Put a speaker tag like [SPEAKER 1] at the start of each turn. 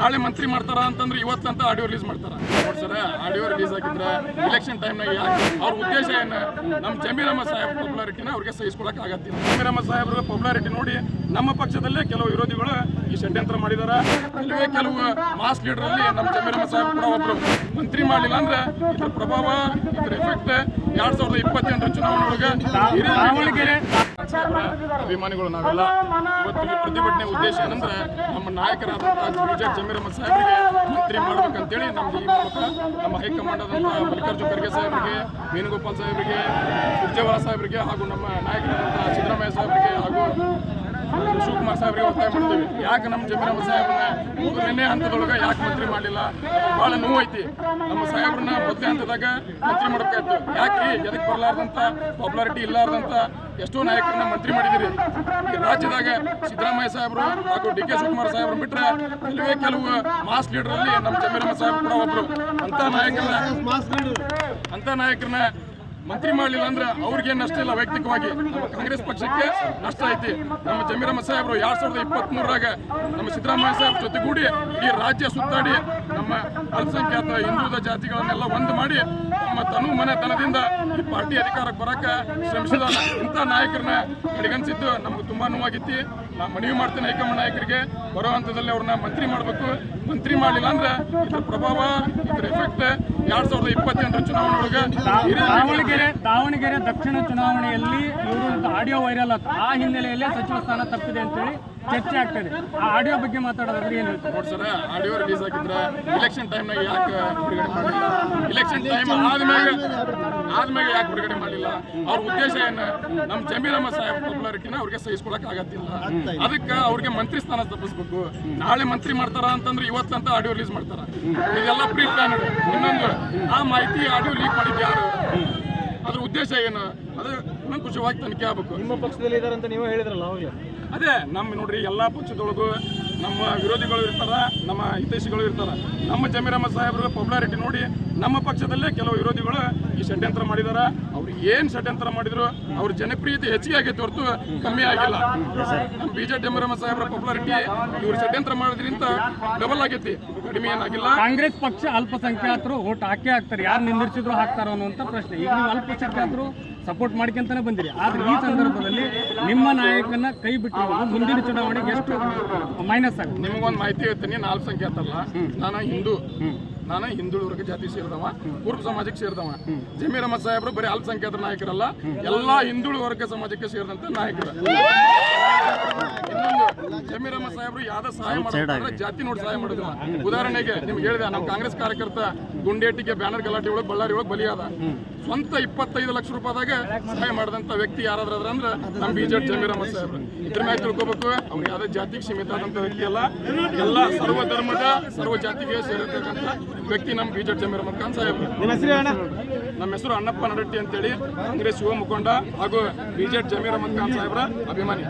[SPEAKER 1] ನಾಳೆ ಮಂತ್ರಿ ಮಾಡ್ತಾರ ಅಂತಂದ್ರೆ ಇವತ್ತಂತ ಆಡಿಯೋ ರಿಲೀಸ್ ಮಾಡ್ತಾರ ಸರ್. ಆಡಿಯೋ ರಿಲೀಸ್ ಆಗಿದ್ರೆ ಇಲೆಕ್ಷನ್ ಟೈಮ್ನಾಗ ಅವ್ರ ಉದ್ದೇಶ ಏನು? ನಮ್ಮ ಜಮೀರ್ ಅಹಮದ್ ಸಾಹೇಬ್ ಪಾಪ್ಯುಲಾರಿಟಿನ ಅವ್ರಿಗೆ ಸಹಿಸ್ಕೊಳಕ್ ಆಗತ್ತಿಲ್ಲ. ಜಮೀರ್ ಅಹಮದ್ ಸಾಹೇಬ್ರ ಪಾಪ್ಯುಲಾರಿಟಿ ನೋಡಿ ನಮ್ಮ ಪಕ್ಷದಲ್ಲೇ ಕೆಲವು ವಿರೋಧಿಗಳು ಈ ಷಡ್ಯಂತ್ರ ಮಾಡಿದಾರ. ಕೆಲವು ಮಾಸ್ ಲೀಡರ್ ಅಲ್ಲಿ ನಮ್ಮ ಜಮೀರ್ ಅಹಮದ್ ಸಾಹೇಬ್ ಕೂಡ ಒಬ್ರು ಮಂತ್ರಿ ಮಾಡಲಿಲ್ಲ ಅಂದ್ರೆ ಇದ್ರ ಪ್ರಭಾವ, ಇದ್ರ ಎಫೆಕ್ಟ್ 2028 ಚುನಾವಣೆ ಒಳಗೆ ಅಭಿಮಾನಿಗಳು ನಾವೆಲ್ಲ ಇವತ್ತಿಗೆ ಪ್ರತಿಭಟನೆ ಉದ್ದೇಶ ಏನಂದ್ರೆ ನಮ್ಮ ನಾಯಕರಾದಂತಹ ಮೇಜರ್ ಜಮೀರ್ ಅಹಮದ್ ಸಾಹೇಬ್ರಿಗೆ ಮಂತ್ರಿ ಮಾಡ್ಬೇಕಂತೇಳಿ ನಮ್ದು ಈ ಮೂಲಕ ನಮ್ಮ ಹೈಕಮಾಂಡ್ ಆದಂತಹ ಮಲ್ಲಿಕಾರ್ಜುನ ಖರ್ಗೆ ಸಾಹೇಬ್ರಿಗೆ, ವೇಣುಗೋಪಾಲ್ ಸಾಹೇಬ್ರಿಗೆ, ಸುರ್ಜೇವಾಲಾ ಸಾಹೇಬ್ರಿಗೆ ಹಾಗೂ ನಮ್ಮ ನಾಯಕರಾದಂತಹ ಸಿದ್ದರಾಮಯ್ಯ ಸಾಹೇಬ್ರಿಗೆ ಹಾಗೂ ಶಿವಕುಮಾರ್ ಸಾಹೇಬ್ರಿಗೆ ಒತ್ತಾಯ ಮಾಡ್ತೀವಿ. ಯಾಕೆ ನಮ್ಮ ಜಮೀರ್ ಅಹಮದ್ ಸಾಹೇಬ್ರನ್ನ ಮೊದಲನೇ ಹಂತದೊಳಗೆ ಯಾಕೆ ಮಂತ್ರಿ ಮಾಡಲಿಲ್ಲ? ಭಾಳ ನೋವು ಐತಿ. ನಮ್ಮ ಸಾಹೇಬ್ರನ್ನ ಮೊದಲನೇ ಹಂತದಾಗ ಮಂತ್ರಿ ಮಾಡಬೇಕಾಯ್ತು. ಯಾಕೆ ಎದಕ್ಕೆ ಬರಲಾರ್ದಂಥ ಪಾಪ್ಯುಲಾರಿಟಿ ಇಲ್ಲಾರ್ದಂಥ ಎಷ್ಟೋ ನಾಯಕರನ್ನ ಮಂತ್ರಿ ಮಾಡಿದಿರಿ. ಈ ರಾಜ್ಯದಾಗ ಸಿದ್ದರಾಮಯ್ಯ ಸಾಹೇಬರು ಹಾಗೂ ಡಿ ಕೆ ಶಿವಕುಮಾರ್ ಸಾಹೇಬ್ರು ಬಿಟ್ಟರೆ ಕೆಲವು ಮಾಸ್ ಲೀಡರ್ ಅಲ್ಲಿ ನಮ್ಮ ಜಮೀರ್ ಅಹಮದ್ ಸಾಹೇಬ್ ಕೂಡ ಒಬ್ರು. ಅಂತ ನಾಯಕರನ್ನ ಮಂತ್ರಿ ಮಾಡಲಿಲ್ಲ ಅಂದ್ರೆ ಅವ್ರಿಗೆ ನಷ್ಟ ಇಲ್ಲ, ವೈಯಕ್ತಿಕವಾಗಿ ನಮ್ಮ ಕಾಂಗ್ರೆಸ್ ಪಕ್ಷಕ್ಕೆ ನಷ್ಟ ಐತಿ. ನಮ್ಮ ಜಮೀರ್ ಅಹಮದ್ ಸಾಹೇಬ್ರು 2023ರಾಗ ನಮ್ಮ ಸಿದ್ದರಾಮಯ್ಯ ಸಾಹೇಬ್ ಜೊತೆಗೂಡಿ ಈ ರಾಜ್ಯ ಸುತ್ತಾಡಿ ನಮ್ಮ ಅಲ್ಪಸಂಖ್ಯಾತ ಹಿಂದುಳಿದ ಜಾತಿಗಳನ್ನೆಲ್ಲ ಒಂದು ಮಾಡಿ ನಮ್ಮ ತನು ಮನೆತನದಿಂದ ಈ ಪಾರ್ಟಿ ಅಧಿಕಾರಕ್ಕೆ ಬರಕ್ಕೆ ಶ್ರಮಿಸಿದ ಇಂಥ ನಾಯಕರನ್ನ ಕಡೆಗಣಿಸಿದ್ದು ನಮ್ಗೆ ತುಂಬಾ ನೋವಾಗಿತ್ತು. ನಾ ಮನವಿ ಮಾಡ್ತೇನೆ ಹೈಕಮಾಂಡ್ ನಾಯಕರಿಗೆ, ಬರೋ ಹಂತದಲ್ಲಿ ಅವ್ರನ್ನ ಮಂತ್ರಿ ಮಾಡಬೇಕು. ಮಂತ್ರಿ ಮಾಡಲಿಲ್ಲ ಅಂದ್ರೆ ಇದ್ರ ಪ್ರಭಾವ, ಇದ್ರ ಎಫೆಕ್ಟ್ 2028 ಚುನಾವಣೆ ಒಳಗೆ
[SPEAKER 2] ದಾವಣಗೆರೆ ದಕ್ಷಿಣ ಚುನಾವಣೆಯಲ್ಲಿ ಇವರು ಆಡಿಯೋ ವೈರಲ್ ಆಯ್ತು. ಆ ಹಿನ್ನೆಲೆಯಲ್ಲೇ ಸಚಿವ ಸ್ಥಾನ ತಪ್ಪಿದೆ ಅಂತೇಳಿ ಚರ್ಚೆ ಆಗ್ತದೆ. ಆ ಆಡಿಯೋ ಬಗ್ಗೆ ಮಾತಾಡೋದ್ರೆ ಏನು ಹೇಳ್ತಾರೆ?
[SPEAKER 1] ನೋಡಿ ಸರ್, ಆಡಿಯೋ ರಿಲೀಸ್ ಆಗಿದ್ರೆ ಇಲೆಕ್ಷನ್ ಟೈಮ್ನಾಗ ಯಾಕೆ ಬಿಡುಗಡೆ ಮಾಡಲಿಲ್ಲ? ಇಲೆಕ್ಷನ್ ಟೈಮ್ ಆದ್ಮೇಲೆ ಯಾಕೆ ಬಿಡುಗಡೆ ಮಾಡಲಿಲ್ಲ? ಅವ್ರ ಉದ್ದೇಶ ಏನು? ನಮ್ಮ ಜಮೀರ್ ಅಹಮದ್ ಸಾಹೇಬ್ ಪಾಪ್ಯುಲಾರಿಟಿನ ಅವ್ರಿಗೆ ಸಹಿಸ್ಕೊಳಕ್ ಆಗತ್ತಿಲ್ಲ. ಅದಕ್ಕೆ ಅವ್ರಿಗೆ ಮಂತ್ರಿ ಸ್ಥಾನ ತಪ್ಪಿಸ್ಬೇಕು. ನಾಳೆ ಮಂತ್ರಿ ಮಾಡ್ತಾರ ಅಂತಂದ್ರೆ ಇವತ್ತಂತ ಆಡಿಯೋ ರಿಲೀಸ್ ಮಾಡ್ತಾರ. ಇದೆಲ್ಲ ಪ್ರೀ ಪ್ಲಾನ್. ಇನ್ನೊಂದು, ಆ ಮಾಹಿತಿ ಆಡಿಯೋ ಲೀಕ್ ಮಾಡಿದ್ದು ಯಾರು? ಅದ್ರ ಉದ್ದೇಶ ಏನು? ಅದು ಇನ್ನೊಂದು ಖುಷಿಯಾಗಿ ತನಿಖೆ ಆಗಬೇಕು.
[SPEAKER 2] ನಿಮ್ಮ ಪಕ್ಷದಲ್ಲಿ ಇದಾರೆ ಅಂತ ನೀವು ಹೇಳಿದ್ರಲ್ಲ ಅವಾಗ.
[SPEAKER 1] ಅದೇ ನಮ್ಮ ನೋಡ್ರಿ, ಎಲ್ಲ ಪಕ್ಷದೊಳಗೂ ನಮ್ಮ ವಿರೋಧಿಗಳು ಇರ್ತಾರ, ನಮ್ಮ ಹಿತೈಷಿಗಳು ಇರ್ತಾರ. ನಮ್ಮ ಜಮೀರ್ ಅಹಮದ್ ಸಾಹೇಬ್ರ ಪಾಪ್ಯುಲಾರಿಟಿ ನೋಡಿ ನಮ್ಮ ಪಕ್ಷದಲ್ಲೇ ಕೆಲವು ವಿರೋಧಿಗಳು ಈ ಷಡ್ಯಂತ್ರ ಮಾಡಿದಾರ. ಅವ್ರು ಏನ್ ಷಡ್ಯಂತ್ರ ಮಾಡಿದ್ರು ಅವ್ರ ಜನಪ್ರಿಯತೆ ಹೆಚ್ಚಿಗೆ ಆಗೈತೆ ಹೊರತು ಕಮ್ಮಿ ಆಗಿಲ್ಲ. ನಮ್ಮ ಜಮೀರ್ ಅಹಮದ್ ಸಾಹೇಬ್ರ ಪಾಪ್ಯುಲಾರಿಟಿ ಇವ್ರು ಷಡ್ಯಂತ್ರ ಮಾಡೋದ್ರಿಂದ ಡಬಲ್ ಆಗೈತಿ, ಕಡಿಮೆ ಏನಾಗಿಲ್ಲ.
[SPEAKER 2] ಕಾಂಗ್ರೆಸ್ ಪಕ್ಷ ಅಲ್ಪಸಂಖ್ಯಾತರು ಓಟ್ ಹಾಕೇ ಹಾಕ್ತಾರೆ, ಯಾರು ನಿಂದಿರ್ಸಿದ್ರು ಹಾಕ್ತಾರೋ ಅನ್ನುವಂಥ ಪ್ರಶ್ನೆ. ಈಗ ನೀವು ಅಲ್ಪಸಂಖ್ಯಾತರು ಸಪೋರ್ಟ್ ಮಾಡ್ಕೊಂತಾನೆ ಬಂದಿರಿ. ಆದ್ರೆ ಈ ಸಂದರ್ಭದಲ್ಲಿ ನಿಮ್ಮ ನಾಯಕನ ಕೈ ಬಿಟ್ಟಿರೋದು ಮುಂದಿನ ಚುನಾವಣೆಗೆ ಎಷ್ಟು ಮೈನಸ್ ಆಗುತ್ತೆ?
[SPEAKER 1] ನಿಮಗೊಂದು ಮಾಹಿತಿ ಹೇಳ್ತೀನಿ. ನಾನು ಅಲ್ಪಸಂಖ್ಯಾತ ಅಲ್ಲ, ನಾನು ಹಿಂದುಳಿದ ವರ್ಗ ಜಾತಿ ಸೇರಿದವ, ಕುರುಬ ಸಮಾಜಕ್ಕೆ ಸೇರಿದವ. ಜಮೀರ್ ಅಹಮದ್ ಸಾಹೇಬ್ರು ಬರೀ ಅಲ್ಪಸಂಖ್ಯಾತರ ನಾಯಕರಲ್ಲ, ಎಲ್ಲಾ ಹಿಂದುಳಿದ ವರ್ಗ ಸಮಾಜಕ್ಕೆ ಸೇರಿದಂತ ನಾಯಕರು. ಇನ್ನೊಂದು, ಜಮೀರ್ ಅಹಮದ್ ಸಾಹೇಬ್ರು ಯಾವ್ದು ಸಹಾಯ ಮಾಡಿದ್ರೆ ಜಾತಿ ನೋಡಿ ಸಹಾಯ ಮಾಡಿದ್ರು. ಉದಾಹರಣೆಗೆ ನಿಮ್ಗೆ ಹೇಳಿದೆ, ನಮ್ಮ ಕಾಂಗ್ರೆಸ್ ಕಾರ್ಯಕರ್ತ ಗುಂಡೇಟಿಗೆ ಬ್ಯಾನರ್ ಗಲಾಟೆ ಒಳಗೆ ಬಳ್ಳಾರಿ ಒಳಗೆ ಬಲಿಯಾದ. ಸ್ವಂತ 25 ಲಕ್ಷ ರೂಪಾಯಿದಾಗ ಸಹಾಯ ಮಾಡಿದಂತ ವ್ಯಕ್ತಿ ಯಾರಾದ್ರೂ ಅಂದ್ರೆ ನಮ್ಮ ಬಿಜೆಪಿ ಜಮೀರ್ ಅಹಮದ್ ಸಾಹೇಬ್ರು. ಇದ್ರ ಮೇಲೆ ತಿಳ್ಕೊಬೇಕು, ಅವ್ರು ಯಾವುದೇ ಜಾತಿಗೆ ಸೀಮಿತ ಆದಂತ ವ್ಯಕ್ತಿ ಅಲ್ಲ, ಎಲ್ಲ ಸರ್ವ ಧರ್ಮದ ಸರ್ವ ಜಾತಿಗೆ ಸೇರಿರ್ತಕ್ಕಂಥ ವ್ಯಕ್ತಿ ನಮ್ಮ ಬಿಜೆಪಿ ಜಮೀರ್ ಅಹಮದ್ ಖಾನ್ ಸಾಹೇಬ್ರು. ನಮ್ಮ ಹೆಸರು ಅಣ್ಣಪ್ಪ ನಡಟ್ಟಿ ಅಂತೇಳಿ, ಕಾಂಗ್ರೆಸ್ ಯುವ ಮುಖಂಡ ಹಾಗೂ ಬಿಜೆಪಿ ಜಮೀರ್ ಅಹಮದ್ ಖಾನ್ ಸಾಹೇಬ್ರ ಅಭಿಮಾನಿ.